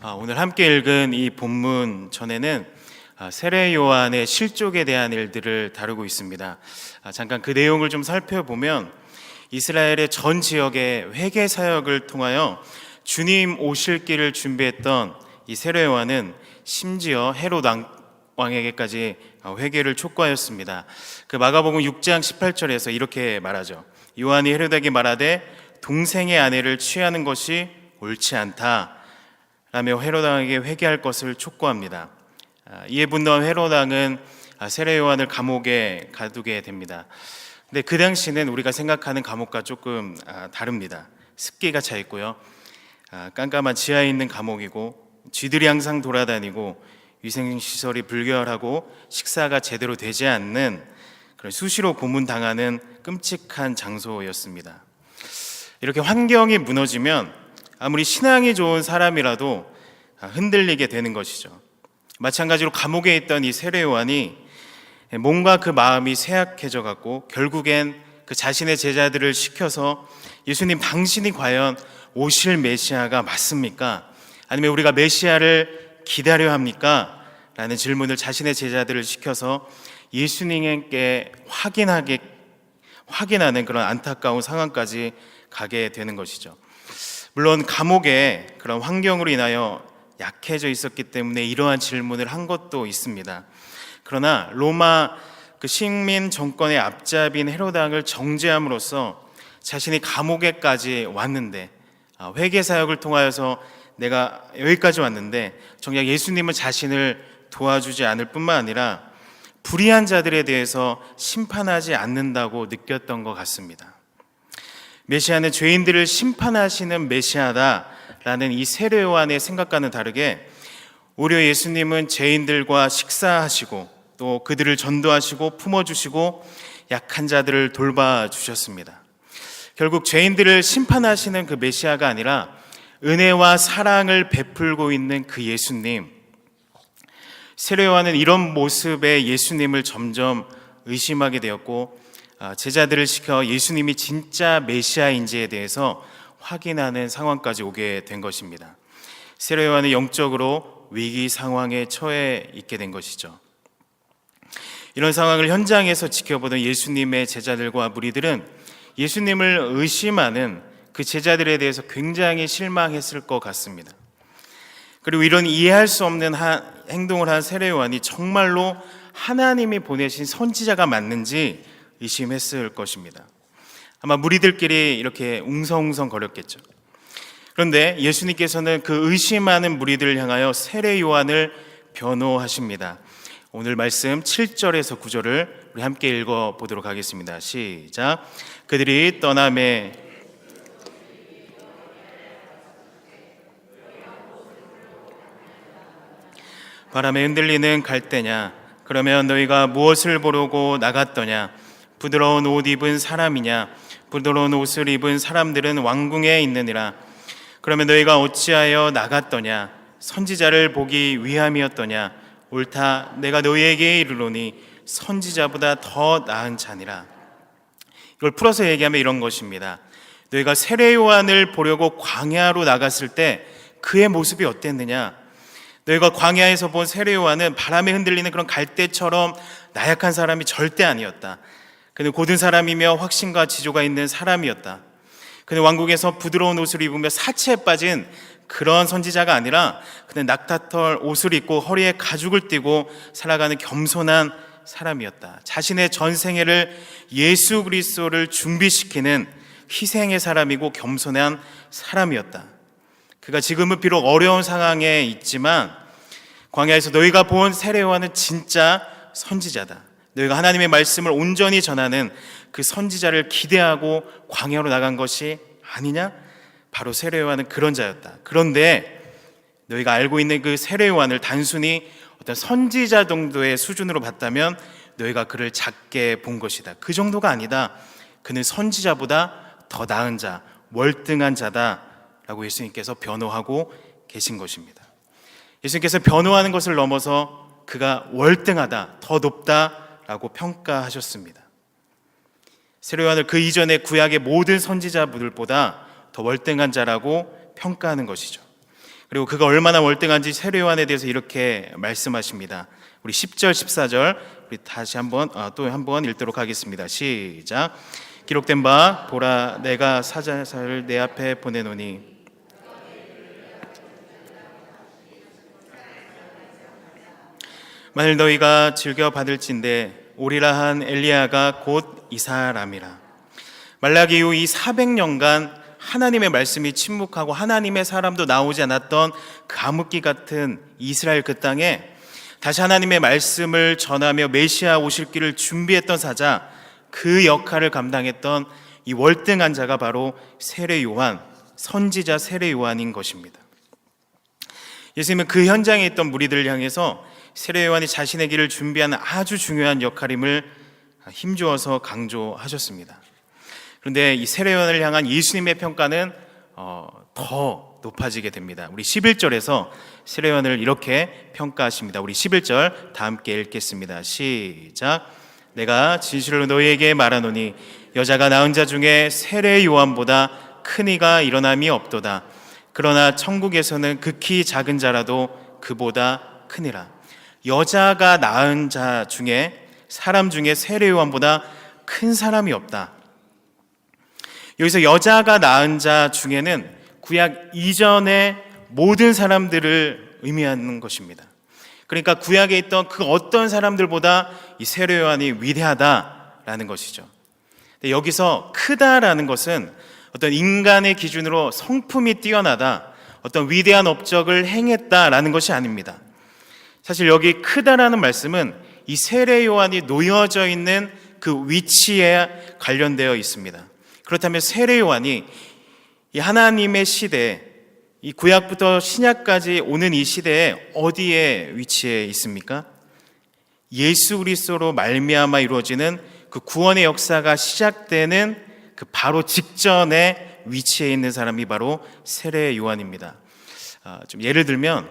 오늘 함께 읽은 이 본문 전에는 세례 요한의 실족에 대한 일들을 다루고 있습니다. 잠깐 그 내용을 좀 살펴보면 이스라엘의 전 지역의 회개 사역을 통하여 주님 오실 길을 준비했던 이 세례 요한은 심지어 헤롯 왕에게까지 회개를 촉구하였습니다. 그 마가복음 6장 18절에서 이렇게 말하죠. 요한이 헤롯에게 말하되 동생의 아내를 취하는 것이 옳지 않다 라며 헤롯 왕에게 회개할 것을 촉구합니다. 이에 분노한 헤롯 왕은 세례 요한을 감옥에 가두게 됩니다. 근데 그 당시는 우리가 생각하는 감옥과 조금 다릅니다. 습기가 차 있고요, 깜깜한 지하에 있는 감옥이고 쥐들이 항상 돌아다니고 위생시설이 불결하고 식사가 제대로 되지 않는 그런 수시로 고문당하는 끔찍한 장소였습니다. 이렇게 환경이 무너지면 아무리 신앙이 좋은 사람이라도 흔들리게 되는 것이죠. 마찬가지로 감옥에 있던 이 세례 요한이 몸과 그 마음이 쇠약해져 갖고 결국엔 그 자신의 제자들을 시켜서 예수님, 당신이 과연 오실 메시아가 맞습니까? 아니면 우리가 메시아를 기다려야 합니까? 라는 질문을 자신의 제자들을 시켜서 예수님께 확인하는 그런 안타까운 상황까지 가게 되는 것이죠. 물론 감옥의 그런 환경으로 인하여 약해져 있었기 때문에 이러한 질문을 한 것도 있습니다. 그러나 로마 그 식민 정권의 앞잡이인 헤롯 왕을 정죄함으로써 자신이 감옥에까지 왔는데, 회개 사역을 통하여서 내가 여기까지 왔는데 정작 예수님은 자신을 도와주지 않을 뿐만 아니라 불의한 자들에 대해서 심판하지 않는다고 느꼈던 것 같습니다. 메시아는 죄인들을 심판하시는 메시아다라는 이 세례 요한의 생각과는 다르게 오히려 예수님은 죄인들과 식사하시고 또 그들을 전도하시고 품어주시고 약한 자들을 돌봐주셨습니다. 결국 죄인들을 심판하시는 그 메시아가 아니라 은혜와 사랑을 베풀고 있는 그 예수님, 세례 요한은 이런 모습의 예수님을 점점 의심하게 되었고 제자들을 시켜 예수님이 진짜 메시아인지에 대해서 확인하는 상황까지 오게 된 것입니다. 세례 요한은 영적으로 위기 상황에 처해 있게 된 것이죠. 이런 상황을 현장에서 지켜보던 예수님의 제자들과 무리들은 예수님을 의심하는 그 제자들에 대해서 굉장히 실망했을 것 같습니다. 그리고 이런 이해할 수 없는 행동을 한 세례 요한이 정말로 하나님이 보내신 선지자가 맞는지 의심했을 것입니다. 아마 무리들끼리 이렇게 웅성웅성 거렸겠죠. 그런데 예수님께서는 그 의심하는 무리들을 향하여 세례 요한을 변호하십니다. 오늘 말씀 7절에서 9절을 우리 함께 읽어보도록 하겠습니다. 시작. 그들이 떠나매 바람에 흔들리는 갈대냐? 그러면 너희가 무엇을 보려고 나갔더냐? 부드러운 옷 입은 사람이냐? 부드러운 옷을 입은 사람들은 왕궁에 있느니라. 그러면 너희가 어찌하여 나갔더냐? 선지자를 보기 위함이었더냐? 옳다, 내가 너희에게 이르노니 선지자보다 더 나은 자니라. 이걸 풀어서 얘기하면 이런 것입니다. 너희가 세례 요한을 보려고 광야로 나갔을 때 그의 모습이 어땠느냐? 너희가 광야에서 본 세례 요한은 바람에 흔들리는 그런 갈대처럼 나약한 사람이 절대 아니었다. 그는 고든 사람이며 확신과 지조가 있는 사람이었다. 그는 왕국에서 부드러운 옷을 입으며 사치에 빠진 그런 선지자가 아니라 그는 낙타털 옷을 입고 허리에 가죽을 띠고 살아가는 겸손한 사람이었다. 자신의 전생애를 예수 그리스도를 준비시키는 희생의 사람이고 겸손한 사람이었다. 그가 지금은 비록 어려운 상황에 있지만 광야에서 너희가 본 세례 요한은 진짜 선지자다. 너희가 하나님의 말씀을 온전히 전하는 그 선지자를 기대하고 광야로 나간 것이 아니냐? 바로 세례 요한은 그런 자였다. 그런데 너희가 알고 있는 그 세례 요한을 단순히 어떤 선지자 정도의 수준으로 봤다면 너희가 그를 작게 본 것이다. 그 정도가 아니다. 그는 선지자보다 더 나은 자, 월등한 자다 라고 예수님께서 변호하고 계신 것입니다. 예수님께서 변호하는 것을 넘어서 그가 월등하다, 더 높다 라고 평가하셨습니다. 세례 요한을 그 이전의 구약의 모든 선지자들보다 더 월등한 자라고 평가하는 것이죠. 그리고 그가 얼마나 월등한지 세례 요한에 대해서 이렇게 말씀하십니다. 우리 10절, 14절 우리 다시 또 한번 읽도록 하겠습니다. 시작. 기록된 바 보라 내가 사자를 내 앞에 보내노니 만일 너희가 즐겨 받을진대 오리라 한 엘리야가 곧 이 사람이라. 말라기 이후 이 400년간 하나님의 말씀이 침묵하고 하나님의 사람도 나오지 않았던 그 암흑기 같은 이스라엘 그 땅에 다시 하나님의 말씀을 전하며 메시아 오실 길을 준비했던 사자, 그 역할을 감당했던 이 월등한 자가 바로 세례 요한, 선지자 세례 요한인 것입니다. 예수님은 그 현장에 있던 무리들을 향해서 세례 요한이 자신의 길을 준비하는 아주 중요한 역할임을 힘주어서 강조하셨습니다. 그런데 이 세례 요한을 향한 예수님의 평가는 더 높아지게 됩니다. 우리 11절에서 세례 요한을 이렇게 평가하십니다. 우리 11절 다 함께 읽겠습니다. 시작. 내가 진실로 너희에게 말하노니 여자가 낳은 자 중에 세례 요한보다 큰 이가 일어남이 없도다. 그러나 천국에서는 극히 작은 자라도 그보다 크니라. 여자가 낳은 자 중에, 사람 중에 세례 요한보다 큰 사람이 없다. 여기서 여자가 낳은 자 중에는 구약 이전의 모든 사람들을 의미하는 것입니다. 그러니까 구약에 있던 그 어떤 사람들보다 이 세례 요한이 위대하다라는 것이죠. 근데 여기서 크다라는 것은 어떤 인간의 기준으로 성품이 뛰어나다, 어떤 위대한 업적을 행했다라는 것이 아닙니다. 사실 여기 크다라는 말씀은 이 세례 요한이 놓여져 있는 그 위치에 관련되어 있습니다. 그렇다면 세례 요한이 이 하나님의 시대, 이 구약부터 신약까지 오는 이 시대에 어디에 위치해 있습니까? 예수 그리스도로 말미암아 이루어지는 그 구원의 역사가 시작되는 그 바로 직전에 위치해 있는 사람이 바로 세례 요한입니다. 좀 예를 들면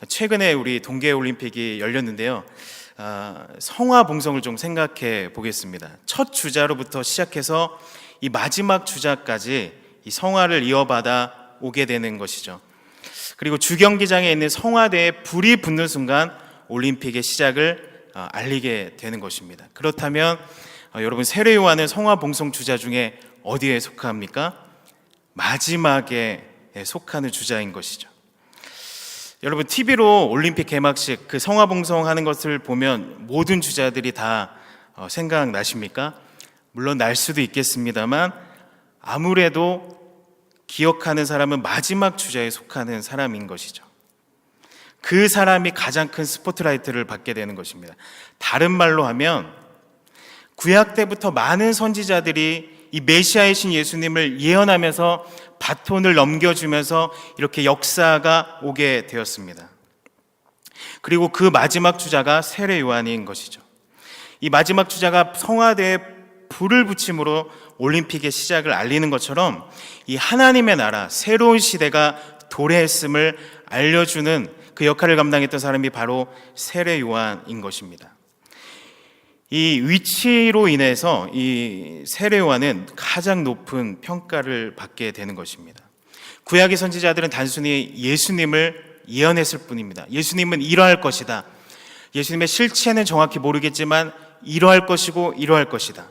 최근에 우리 동계올림픽이 열렸는데요. 성화봉송을 좀 생각해 보겠습니다. 첫 주자로부터 시작해서 이 마지막 주자까지 이 성화를 이어받아 오게 되는 것이죠. 그리고 주경기장에 있는 성화대에 불이 붙는 순간 올림픽의 시작을 알리게 되는 것입니다. 그렇다면 여러분, 세례 요한은 성화봉송 주자 중에 어디에 속합니까? 마지막에 속하는 주자인 것이죠. 여러분, TV로 올림픽 개막식 그 성화봉송하는 것을 보면 모든 주자들이 다 생각나십니까? 물론 날 수도 있겠습니다만 아무래도 기억하는 사람은 마지막 주자에 속하는 사람인 것이죠. 그 사람이 가장 큰 스포트라이트를 받게 되는 것입니다. 다른 말로 하면 구약 때부터 많은 선지자들이 이 메시아이신 예수님을 예언하면서 바톤을 넘겨주면서 이렇게 역사가 오게 되었습니다. 그리고 그 마지막 주자가 세례 요한인 것이죠. 이 마지막 주자가 성화대에 불을 붙임으로 올림픽의 시작을 알리는 것처럼 이 하나님의 나라, 새로운 시대가 도래했음을 알려주는 그 역할을 감당했던 사람이 바로 세례 요한인 것입니다. 이 위치로 인해서 이 세례 요한은 가장 높은 평가를 받게 되는 것입니다. 구약의 선지자들은 단순히 예수님을 예언했을 뿐입니다. 예수님은 이러할 것이다. 예수님의 실체는 정확히 모르겠지만 이러할 것이고 이러할 것이다.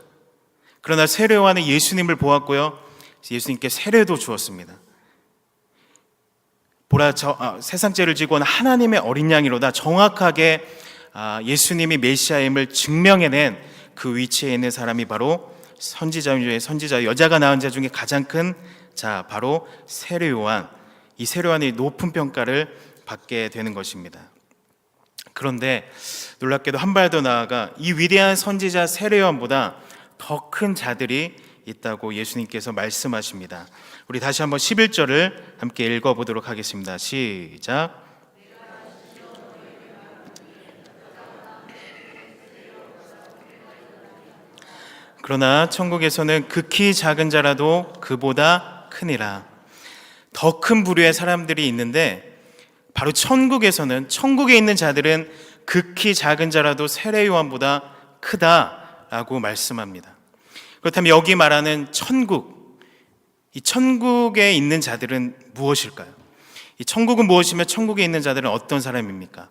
그러나 세례 요한은 예수님을 보았고요, 예수님께 세례도 주었습니다. 보라, 세상 죄를 지고 온 하나님의 어린 양이로다. 정확하게 예수님이 메시아임을 증명해낸 그 위치에 있는 사람이 바로 선지자 중에 선지자, 여자가 낳은 자 중에 가장 큰 자, 바로 세례 요한. 이 세례 요한이 높은 평가를 받게 되는 것입니다. 그런데 놀랍게도 한 발 더 나아가 이 위대한 선지자 세례 요한보다 더 큰 자들이 있다고 예수님께서 말씀하십니다. 우리 다시 한번 11절을 함께 읽어보도록 하겠습니다. 시작. 그러나 천국에서는 극히 작은 자라도 그보다 크니라. 더 큰 부류의 사람들이 있는데 바로 천국에서는, 천국에 있는 자들은 극히 작은 자라도 세례 요한보다 크다라고 말씀합니다. 그렇다면 여기 말하는 천국, 이 천국에 있는 자들은 무엇일까요? 이 천국은 무엇이며 천국에 있는 자들은 어떤 사람입니까?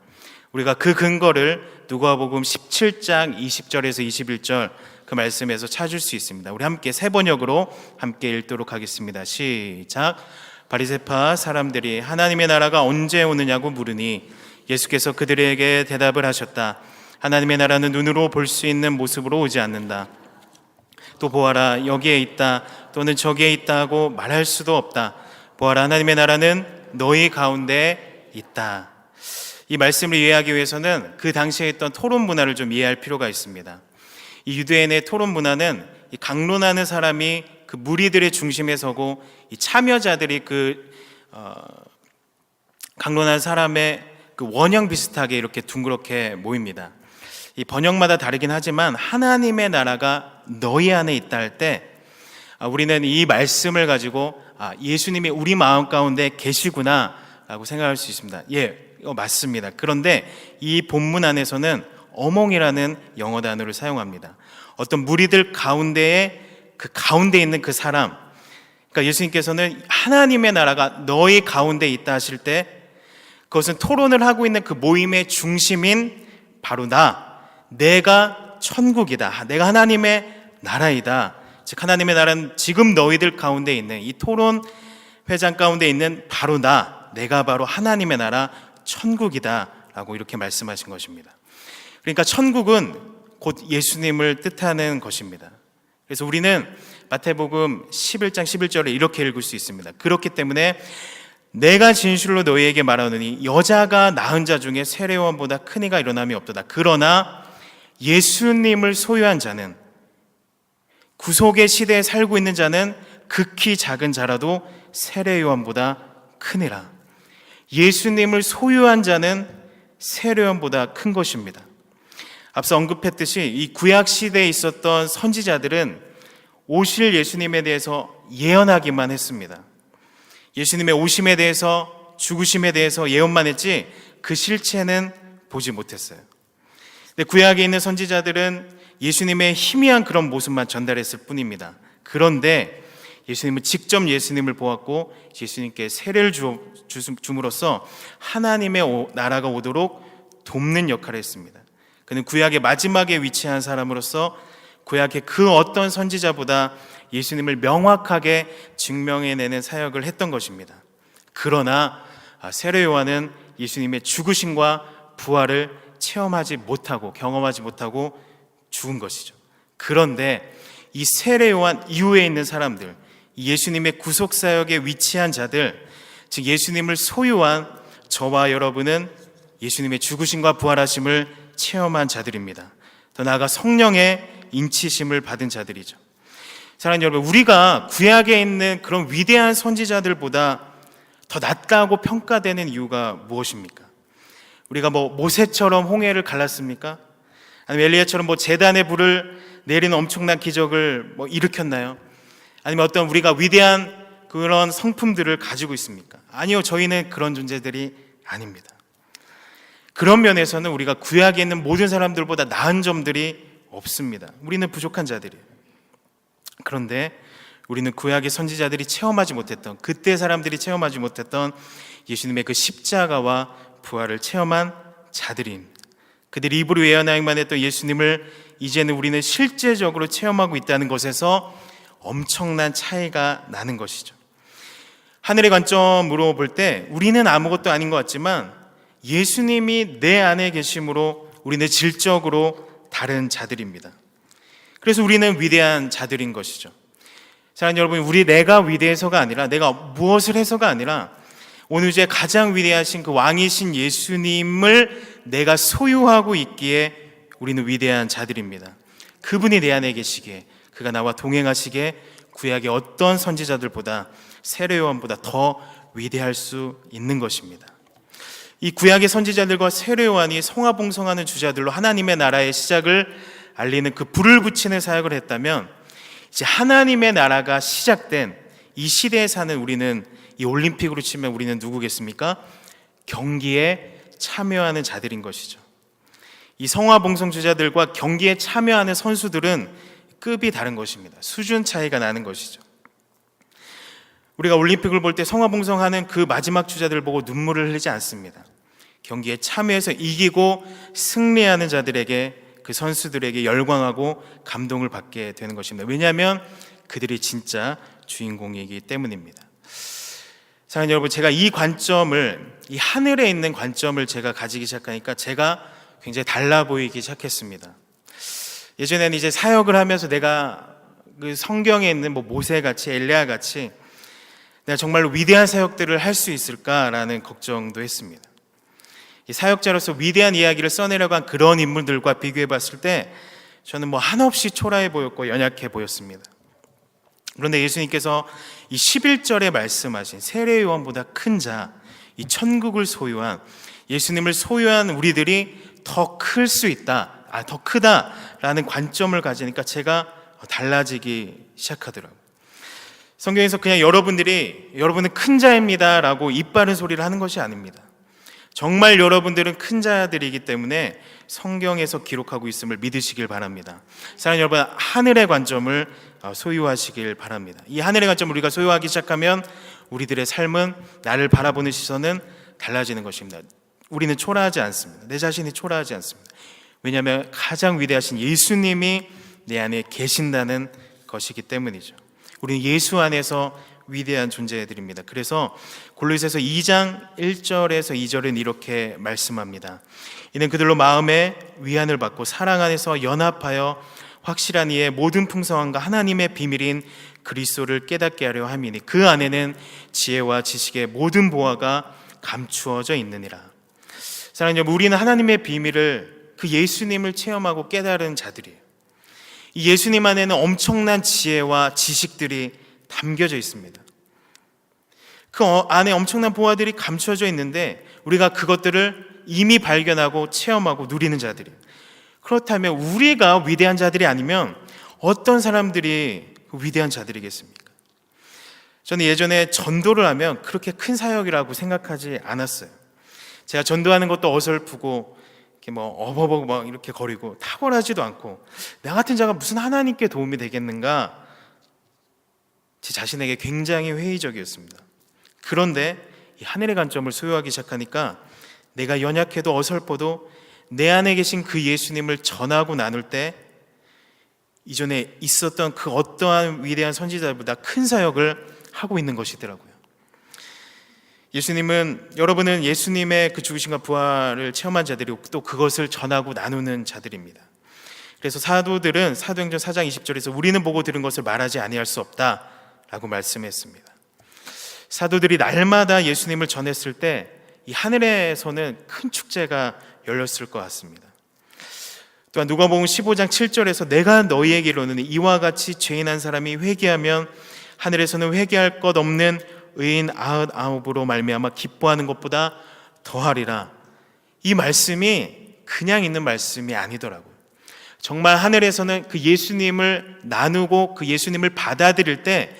우리가 그 근거를 누가복음 17장 20절에서 21절 그 말씀에서 찾을 수 있습니다. 우리 함께 세 번역으로 함께 읽도록 하겠습니다. 시작. 바리새파 사람들이 하나님의 나라가 언제 오느냐고 물으니 예수께서 그들에게 대답을 하셨다. 하나님의 나라는 눈으로 볼 수 있는 모습으로 오지 않는다. 또 보아라 여기에 있다 또는 저기에 있다 하고 말할 수도 없다. 보아라 하나님의 나라는 너희 가운데 있다. 이 말씀을 이해하기 위해서는 그 당시에 있던 토론 문화를 좀 이해할 필요가 있습니다. 이 유대인의 토론 문화는 이 강론하는 사람이 그 무리들의 중심에 서고 이 참여자들이 강론한 사람의 그 원형 비슷하게 이렇게 둥그렇게 모입니다. 이 번역마다 다르긴 하지만 하나님의 나라가 너희 안에 있다 할 때 우리는 이 말씀을 가지고 예수님이 우리 마음 가운데 계시구나 라고 생각할 수 있습니다. 맞습니다. 그런데 이 본문 안에서는 어몽이라는 영어 단어를 사용합니다. 어떤 무리들 가운데에 그 가운데 있는 그 사람, 그러니까 예수님께서는 하나님의 나라가 너희 가운데 있다 하실 때 그것은 토론을 하고 있는 그 모임의 중심인 바로 내가 천국이다, 내가 하나님의 나라이다. 즉 하나님의 나라는 지금 너희들 가운데 있는 이 토론 회장 가운데 있는 바로 내가 바로 하나님의 나라 천국이다 라고 이렇게 말씀하신 것입니다. 그러니까 천국은 곧 예수님을 뜻하는 것입니다. 그래서 우리는 마태복음 11장 11절을 이렇게 읽을 수 있습니다. 그렇기 때문에 내가 진실로 너희에게 말하노니 여자가 낳은 자 중에 세례요한보다 큰 이가 일어남이 없도다. 그러나 예수님을 소유한 자는, 구속의 시대에 살고 있는 자는 극히 작은 자라도 세례요한보다 크니라. 예수님을 소유한 자는 세례요한보다 큰 것입니다. 앞서 언급했듯이 이 구약 시대에 있었던 선지자들은 오실 예수님에 대해서 예언하기만 했습니다. 예수님의 오심에 대해서, 죽으심에 대해서 예언만 했지 그 실체는 보지 못했어요. 근데 구약에 있는 선지자들은 예수님의 희미한 그런 모습만 전달했을 뿐입니다. 그런데 예수님은 직접 예수님을 보았고 예수님께 세례를 줌으로써 하나님의 나라가 오도록 돕는 역할을 했습니다. 그는 구약의 마지막에 위치한 사람으로서 구약의 그 어떤 선지자보다 예수님을 명확하게 증명해내는 사역을 했던 것입니다. 그러나 세례 요한은 예수님의 죽으심과 부활을 체험하지 못하고 경험하지 못하고 죽은 것이죠. 그런데 이 세례 요한 이후에 있는 사람들, 예수님의 구속사역에 위치한 자들, 즉 예수님을 소유한 저와 여러분은 예수님의 죽으심과 부활하심을 체험한 자들입니다. 더 나아가 성령의 인치심을 받은 자들이죠. 사랑하는 여러분, 우리가 구약에 있는 그런 위대한 선지자들보다 더 낫다고 평가되는 이유가 무엇입니까? 우리가 모세처럼 홍해를 갈랐습니까? 아니면 엘리야처럼 제단에 불을 내리는 엄청난 기적을 일으켰나요? 아니면 어떤 우리가 위대한 그런 성품들을 가지고 있습니까? 아니요, 저희는 그런 존재들이 아닙니다. 그런 면에서는 우리가 구약에 있는 모든 사람들보다 나은 점들이 없습니다. 우리는 부족한 자들이에요. 그런데 우리는 구약의 선지자들이 체험하지 못했던, 그때 사람들이 체험하지 못했던 예수님의 그 십자가와 부활을 체험한 자들입니다. 그들이 입으로 예언하기만 했던 예수님을 이제는 우리는 실제적으로 체험하고 있다는 것에서 엄청난 차이가 나는 것이죠. 하늘의 관점으로 볼 때 우리는 아무것도 아닌 것 같지만 예수님이 내 안에 계심으로 우리는 질적으로 다른 자들입니다. 그래서 우리는 위대한 자들인 것이죠. 사랑하는 여러분, 내가 위대해서가 아니라, 내가 무엇을 해서가 아니라 오늘 이제 가장 위대하신 그 왕이신 예수님을 내가 소유하고 있기에 우리는 위대한 자들입니다. 그분이 내 안에 계시기에, 그가 나와 동행하시기에 구약의 어떤 선지자들보다, 세례 요한보다 더 위대할 수 있는 것입니다. 이 구약의 선지자들과 세례 요한이 성화봉성하는 주자들로 하나님의 나라의 시작을 알리는 그 불을 붙이는 사역을 했다면, 이제 하나님의 나라가 시작된 이 시대에 사는 우리는, 이 올림픽으로 치면 우리는 누구겠습니까? 경기에 참여하는 자들인 것이죠. 이 성화봉송 주자들과 경기에 참여하는 선수들은 급이 다른 것입니다. 수준 차이가 나는 것이죠. 우리가 올림픽을 볼 때 성화봉송하는 그 마지막 주자들 보고 눈물을 흘리지 않습니다. 경기에 참여해서 이기고 승리하는 자들에게, 그 선수들에게 열광하고 감동을 받게 되는 것입니다. 왜냐하면 그들이 진짜 주인공이기 때문입니다. 사랑하는 여러분, 제가 이 관점을, 이 하늘에 있는 관점을 제가 가지기 시작하니까 제가 굉장히 달라 보이기 시작했습니다. 예전에는 이제 사역을 하면서 내가 그 성경에 있는 모세같이, 엘리야같이 내가 정말로 위대한 사역들을 할 수 있을까라는 걱정도 했습니다. 이 사역자로서 위대한 이야기를 써내려고 한 그런 인물들과 비교해 봤을 때 저는 한없이 초라해 보였고 연약해 보였습니다. 그런데 예수님께서 이 11절에 말씀하신 세례요한보다 큰 자, 이 천국을 소유한, 예수님을 소유한 우리들이 더 클 수 있다, 더 크다라는 관점을 가지니까 제가 달라지기 시작하더라고요. 성경에서 그냥 여러분은 큰 자입니다 라고 입 바른 소리를 하는 것이 아닙니다. 정말 여러분들은 큰 자들이기 때문에 성경에서 기록하고 있음을 믿으시길 바랍니다. 사랑하는 여러분, 하늘의 관점을 소유하시길 바랍니다. 이 하늘의 관점을 우리가 소유하기 시작하면 우리들의 삶은, 나를 바라보는 시선은 달라지는 것입니다. 우리는 초라하지 않습니다. 내 자신이 초라하지 않습니다. 왜냐하면 가장 위대하신 예수님이 내 안에 계신다는 것이기 때문이죠. 우리는 예수 안에서 위대한 존재들입니다. 그래서 골로새서 2장 1절에서 2절은 이렇게 말씀합니다. 이는 그들로 마음에 위안을 받고 사랑 안에서 연합하여 확실한 이의 모든 풍성함과 하나님의 비밀인 그리스도를 깨닫게 하려 함이니 그 안에는 지혜와 지식의 모든 보화가 감추어져 있느니라. 사랑하는 여러분, 우리는 하나님의 비밀을, 그 예수님을 체험하고 깨달은 자들이에요. 이 예수님 안에는 엄청난 지혜와 지식들이 담겨져 있습니다. 그 안에 엄청난 보화들이 감춰져 있는데 우리가 그것들을 이미 발견하고 체험하고 누리는 자들이에요. 그렇다면 우리가 위대한 자들이 아니면 어떤 사람들이 위대한 자들이겠습니까? 저는 예전에 전도를 하면 그렇게 큰 사역이라고 생각하지 않았어요. 제가 전도하는 것도 어설프고 이렇게 어버버 이렇게 거리고 탁월하지도 않고 나 같은 자가 무슨 하나님께 도움이 되겠는가, 제 자신에게 굉장히 회의적이었습니다. 그런데 이 하늘의 관점을 소유하기 시작하니까 내가 연약해도 어설퍼도 내 안에 계신 그 예수님을 전하고 나눌 때 이전에 있었던 그 어떠한 위대한 선지자보다 큰 사역을 하고 있는 것이더라고요. 여러분은 예수님의 그 죽으심과 부활을 체험한 자들이고 또 그것을 전하고 나누는 자들입니다. 그래서 사도들은 사도행전 4장 20절에서 우리는 보고 들은 것을 말하지 아니할 수 없다 라고 말씀했습니다. 사도들이 날마다 예수님을 전했을 때 이 하늘에서는 큰 축제가 열렸을 것 같습니다. 또한 누가복음 15장 7절에서 내가 너희에게 이르노니 이와 같이 죄인 한 사람이 회개하면 하늘에서는 회개할 것 없는 의인 99으로 말미암아 기뻐하는 것보다 더하리라. 이 말씀이 그냥 있는 말씀이 아니더라고요. 정말 하늘에서는 그 예수님을 나누고 그 예수님을 받아들일 때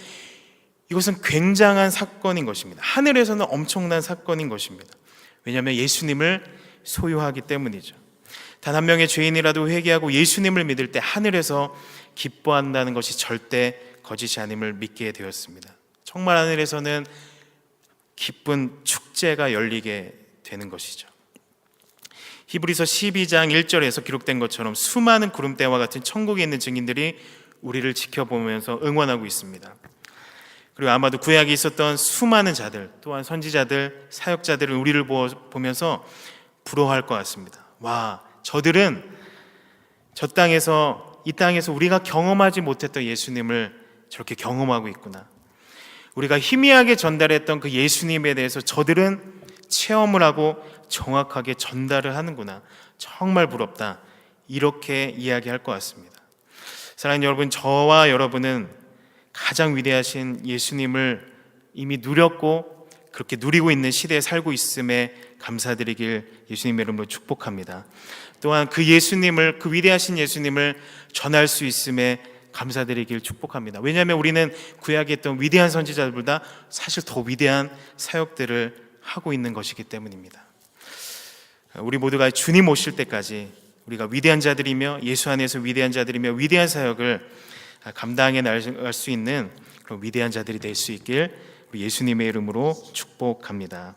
이것은 굉장한 사건인 것입니다. 하늘에서는 엄청난 사건인 것입니다. 왜냐하면 예수님을 소유하기 때문이죠. 단 한 명의 죄인이라도 회개하고 예수님을 믿을 때 하늘에서 기뻐한다는 것이 절대 거짓이 아님을 믿게 되었습니다. 정말 하늘에서는 기쁜 축제가 열리게 되는 것이죠. 히브리서 12장 1절에서 기록된 것처럼 수많은 구름대와 같은 천국에 있는 증인들이 우리를 지켜보면서 응원하고 있습니다. 그리고 아마도 구약에 있었던 수많은 자들, 또한 선지자들, 사역자들은 우리를 보면서 부러워할 것 같습니다. 와, 저들은 이 땅에서 우리가 경험하지 못했던 예수님을 저렇게 경험하고 있구나. 우리가 희미하게 전달했던 그 예수님에 대해서 저들은 체험을 하고 정확하게 전달을 하는구나. 정말 부럽다. 이렇게 이야기할 것 같습니다. 사랑하는 여러분, 저와 여러분은 가장 위대하신 예수님을 이미 누렸고 그렇게 누리고 있는 시대에 살고 있음에 감사드리길 예수님의 이름으로 축복합니다. 또한 그 예수님을, 그 위대하신 예수님을 전할 수 있음에 감사드리길 축복합니다. 왜냐하면 우리는 구약에 있던 위대한 선지자들보다 사실 더 위대한 사역들을 하고 있는 것이기 때문입니다. 우리 모두가 주님 오실 때까지 우리가 위대한 자들이며 예수 안에서 위대한 자들이며 위대한 사역을 감당해 나갈 수 있는 그런 위대한 자들이 될 수 있길 우리 예수님의 이름으로 축복합니다.